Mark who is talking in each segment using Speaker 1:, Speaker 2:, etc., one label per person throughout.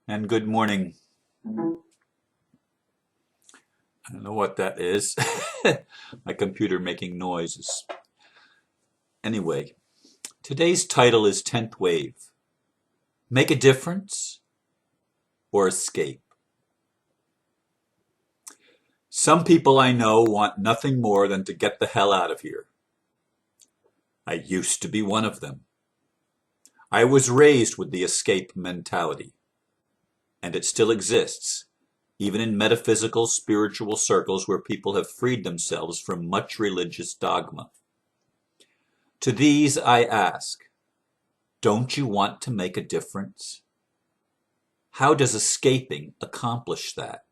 Speaker 1: And good morning. I don't know what that is. My computer making noises. Anyway, today's title is 10th Wave. Make a difference or escape? Some people I know want nothing more than to get the hell out of here. I used to be one of them. I was raised with the escape mentality, and it still exists, even in metaphysical spiritual circles where people have freed themselves from much religious dogma. To these I ask, don't you want to make a difference? How does escaping accomplish that?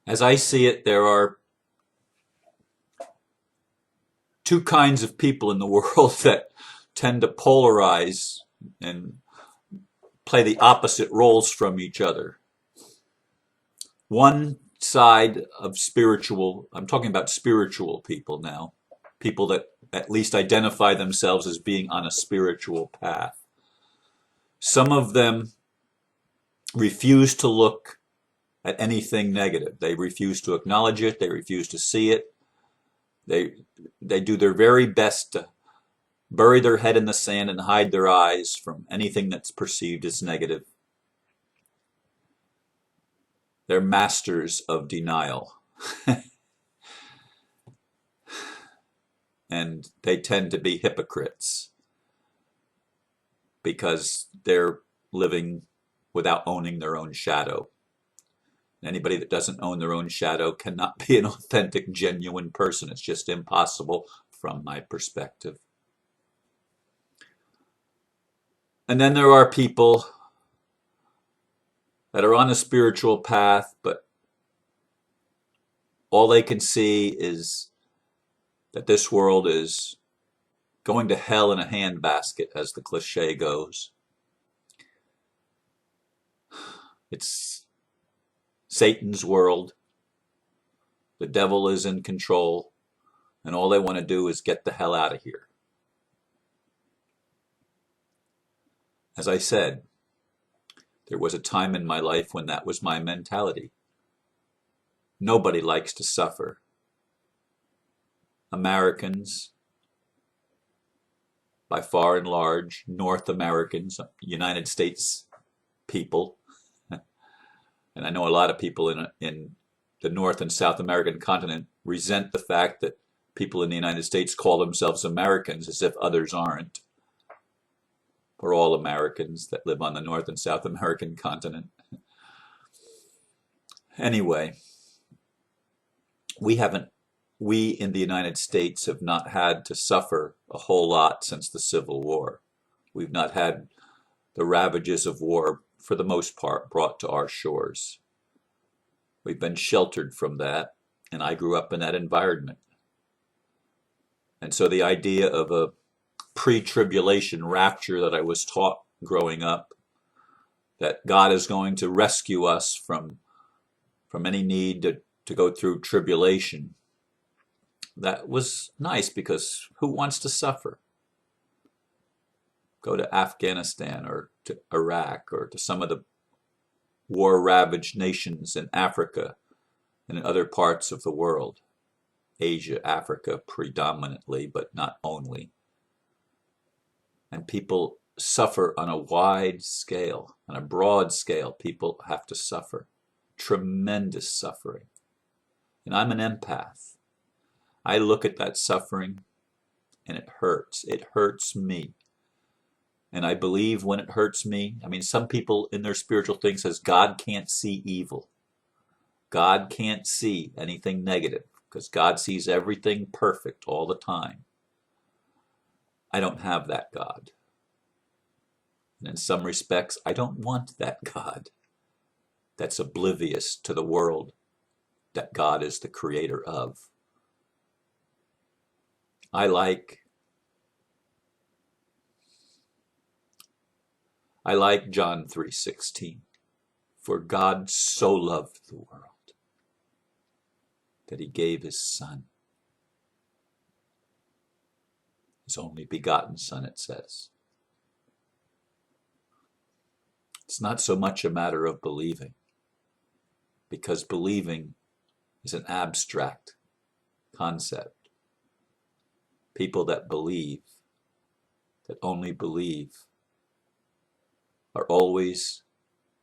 Speaker 1: As I see it, there are two kinds of people in the world that tend to polarize and play the opposite roles from each other. One side of spiritual, I'm talking about spiritual people now, people that at least identify themselves as being on a spiritual path. Some of them refuse to look at anything negative. They refuse to acknowledge it. They refuse to see it. They do their very best to bury their head in the sand and hide their eyes from anything that's perceived as negative. They're masters of denial. And they tend to be hypocrites because they're living without owning their own shadow. Anybody that doesn't own their own shadow cannot be an authentic, genuine person. It's just impossible from my perspective. And then there are people that are on a spiritual path, but all they can see is that this world is going to hell in a handbasket, as the cliche goes. It's Satan's world. The devil is in control, and all they want to do is get the hell out of here. As I said, there was a time in my life when that was my mentality. Nobody likes to suffer. Americans, by far and large, North Americans, United States people, and I know a lot of people in the North and South American continent resent the fact that people in the United States call themselves Americans as if others aren't. We're all Americans that live on the North and South American continent. Anyway, we in the United States have not had to suffer a whole lot since the Civil War. We've not had the ravages of war, for the most part, brought to our shores. We've been sheltered from that, and I grew up in that environment. And so the idea of a pre-tribulation rapture that I was taught growing up, that God is going to rescue us from any need to go through tribulation, that was nice, because who wants to suffer? Go to Afghanistan or to Iraq or to some of the war-ravaged nations in Africa and in other parts of the world. Asia, Africa predominantly, but not only. And people suffer on a wide scale, on a broad scale. People have to suffer. Tremendous suffering. And I'm an empath. I look at that suffering and it hurts. It hurts me. And I believe when it hurts me, I mean, some people in their spiritual thing says God can't see evil. God can't see anything negative because God sees everything perfect all the time. I don't have that God. And in some respects, I don't want that God that's oblivious to the world that God is the creator of. I like John 3:16. For God so loved the world that he gave his son, His only begotten Son, it says. It's not so much a matter of believing, because believing is an abstract concept. People that believe, that only believe, are always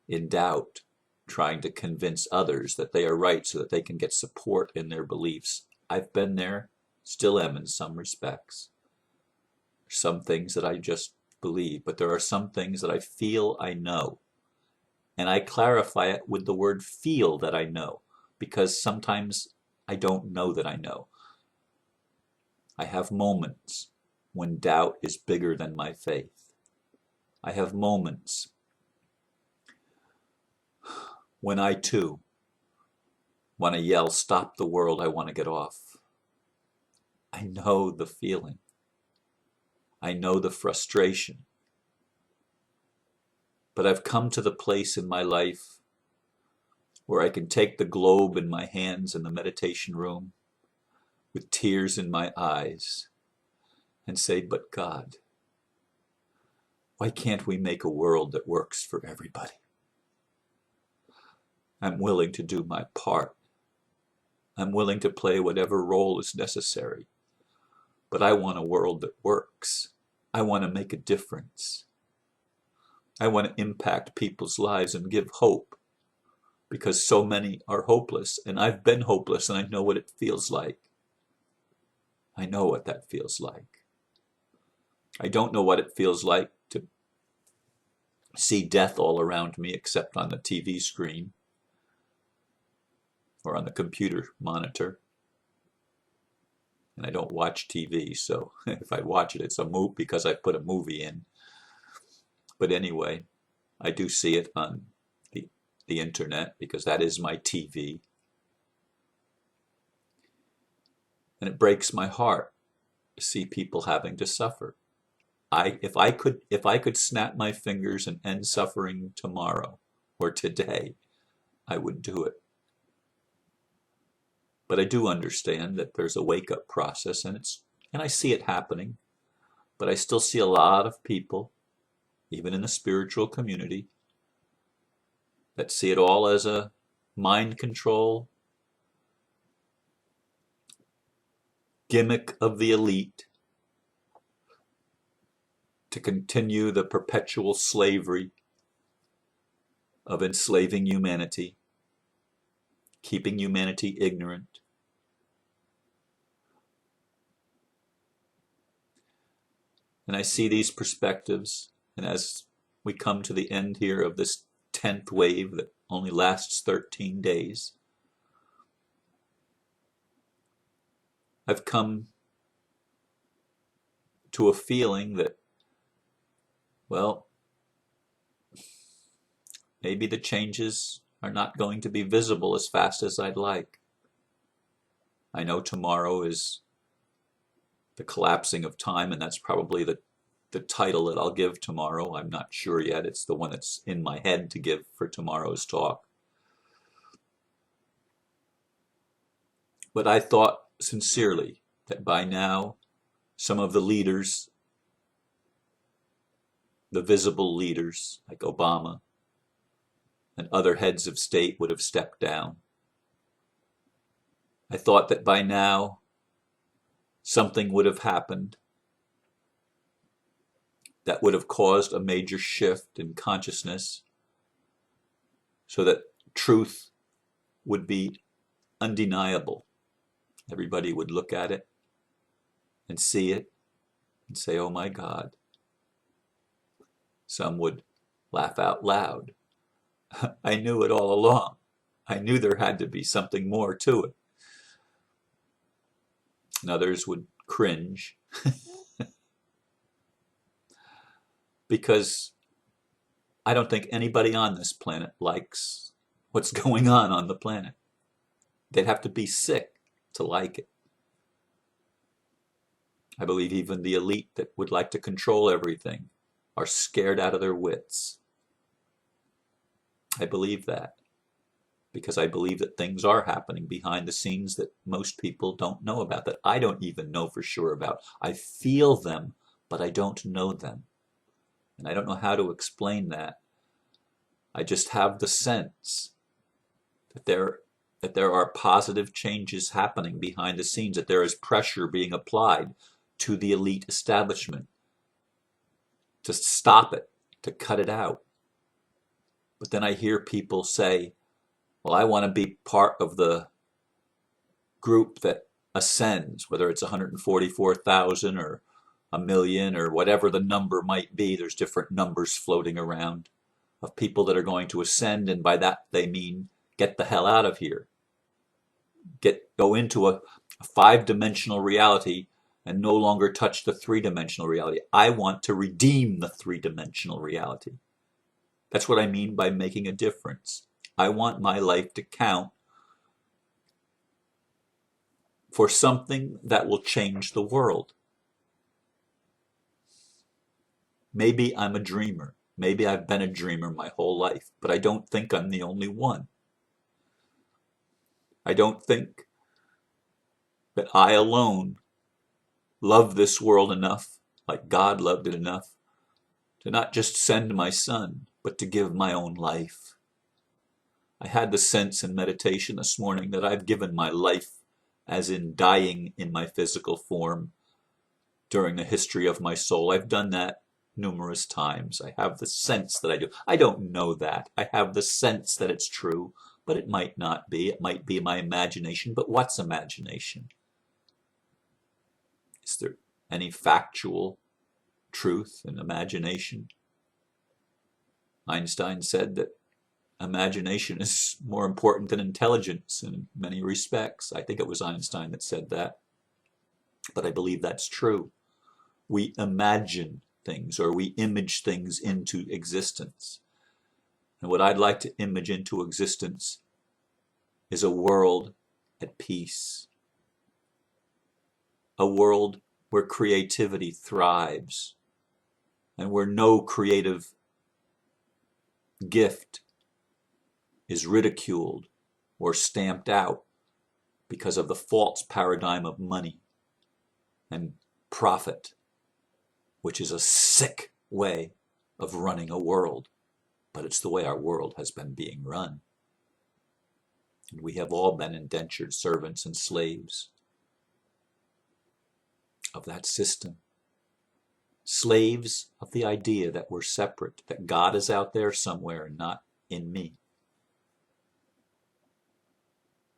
Speaker 1: in doubt, trying to convince others that they are right so that they can get support in their beliefs. I've been there, still am in some respects. Some things that I just believe, but there are some things that I feel I know. And I clarify it with the word feel that I know, because sometimes I don't know that I know. I have moments when doubt is bigger than my faith. I have moments when I too want to yell, "Stop the world, I want to get off." I know the feeling. I know the frustration. But I've come to the place in my life where I can take the globe in my hands in the meditation room with tears in my eyes and say, "But God, why can't we make a world that works for everybody? I'm willing to do my part. I'm willing to play whatever role is necessary. But I want a world that works. I want to make a difference. I want to impact people's lives and give hope, because so many are hopeless, and I've been hopeless, and I know what it feels like. I know what that feels like. I don't know what it feels like to see death all around me except on the TV screen or on the computer monitor. And I don't watch TV, so if I watch it, it's a movie because I put a movie in. But anyway, I do see it on the internet because that is my TV. And it breaks my heart to see people having to suffer. If I could snap my fingers and end suffering tomorrow or today, I would do it. But I do understand that there's a wake-up process, and I see it happening. But I still see a lot of people, even in the spiritual community, that see it all as a mind control gimmick of the elite to continue the perpetual slavery of enslaving humanity, keeping humanity ignorant. And I see these perspectives, and as we come to the end here of this 10th wave that only lasts 13 days, I've come to a feeling that, well, maybe the changes are not going to be visible as fast as I'd like. I know tomorrow is the collapsing of time, and that's probably the title that I'll give tomorrow. I'm not sure yet. It's the one that's in my head to give for tomorrow's talk. But I thought sincerely that by now some of the leaders, the visible leaders like Obama and other heads of state, would have stepped down. I thought that by now something would have happened that would have caused a major shift in consciousness so that truth would be undeniable. Everybody would look at it and see it and say, "Oh my God." Some would laugh out loud. I knew it all along. I knew there had to be something more to it. And others would cringe because I don't think anybody on this planet likes what's going on the planet. They'd have to be sick to like it. I believe even the elite that would like to control everything are scared out of their wits. I believe that. because I believe that things are happening behind the scenes that most people don't know about, that I don't even know for sure about. I feel them, but I don't know them. And I don't know how to explain that. I just have the sense that there are positive changes happening behind the scenes, that there is pressure being applied to the elite establishment to stop it, to cut it out. But then I hear people say, well, I want to be part of the group that ascends, whether it's 144,000 or a million or whatever the number might be. There's different numbers floating around of people that are going to ascend, and by that they mean get the hell out of here. Go into a five-dimensional reality and no longer touch the three-dimensional reality. I want to redeem the three-dimensional reality. That's what I mean by making a difference. I want my life to count for something that will change the world. Maybe I'm a dreamer. Maybe I've been a dreamer my whole life, but I don't think I'm the only one. I don't think that I alone love this world enough, like God loved it enough, to not just send my son, but to give my own life. I had the sense in meditation this morning that I've given my life, as in dying in my physical form, during the history of my soul. I've done that numerous times. I have the sense that I do. I don't know that. I have the sense that it's true, but it might not be. It might be my imagination. But what's imagination? Is there any factual truth in imagination? Einstein said that imagination is more important than intelligence in many respects. I think it was Einstein that said that, but I believe that's true. We imagine things, or we image things into existence. And what I'd like to image into existence is a world at peace. A world where creativity thrives and where no creative gift is ridiculed or stamped out because of the false paradigm of money and profit, which is a sick way of running a world, but it's the way our world has been being run. And we have all been indentured servants and slaves of that system. Slaves of the idea that we're separate, that God is out there somewhere and not in me.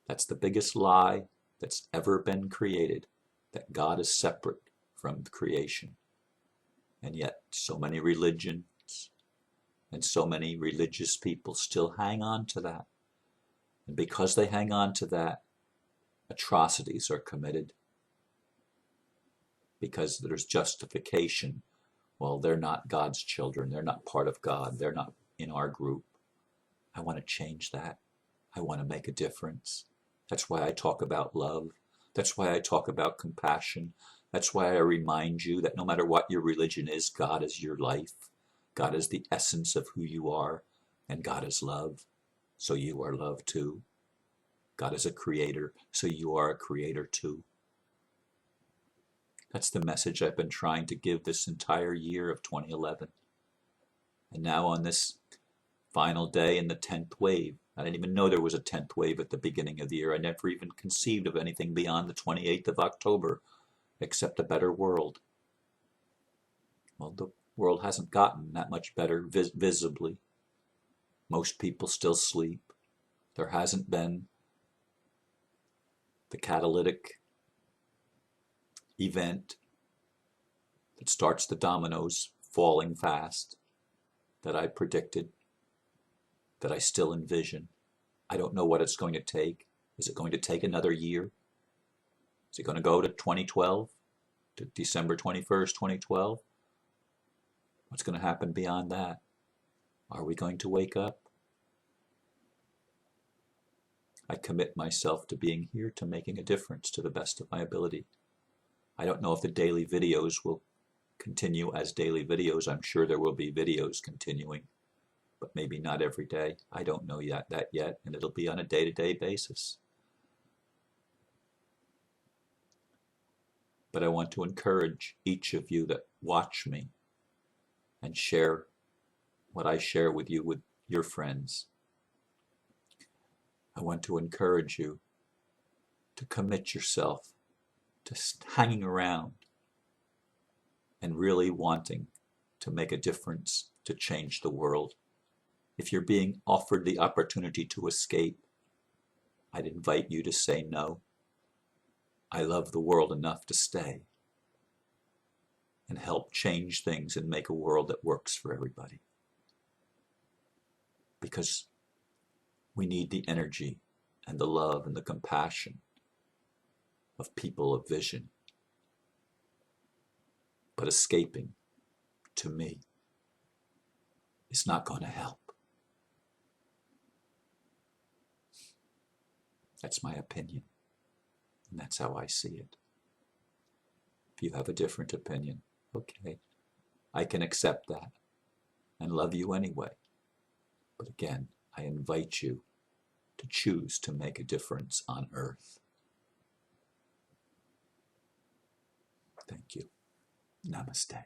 Speaker 1: That's the biggest lie that's ever been created, that God is separate from creation. And yet so many religions and so many religious people still hang on to that. And because they hang on to that, atrocities are committed. Because there's justification. Well, they're not God's children. They're not part of God. They're not in our group. I want to change that. I want to make a difference. That's why I talk about love. That's why I talk about compassion. That's why I remind you that no matter what your religion is, God is your life. God is the essence of who you are, and God is love, so you are love too. God is a creator, so you are a creator too. That's the message I've been trying to give this entire year of 2011. And now on this final day in the 10th wave, I didn't even know there was a 10th wave at the beginning of the year. I never even conceived of anything beyond the 28th of October, except a better world. Well, the world hasn't gotten that much better visibly. Most people still sleep. There hasn't been the catalytic event that starts the dominoes falling fast that I predicted, that I still envision. I don't know what it's going to take. Is it going to take another year? Is it going to go to 2012, to December 21st, 2012? What's going to happen beyond that? Are we going to wake up? I commit myself to being here, to making a difference to the best of my ability. I don't know if the daily videos will continue as daily videos. I'm sure there will be videos continuing. but maybe not every day. I don't know that yet, and it'll be on a day-to-day basis. But I want to encourage each of you that watch me and share what I share with you with your friends. I want to encourage you to commit yourself to hanging around and really wanting to make a difference to change the world. If you're being offered the opportunity to escape, I'd invite you to say no. I love the world enough to stay and help change things and make a world that works for everybody. Because we need the energy and the love and the compassion of people of vision. But escaping, to me, is not going to help. That's my opinion, and that's how I see it. If you have a different opinion, okay, I can accept that and love you anyway. But again, I invite you to choose to make a difference on earth. Thank you. Namaste.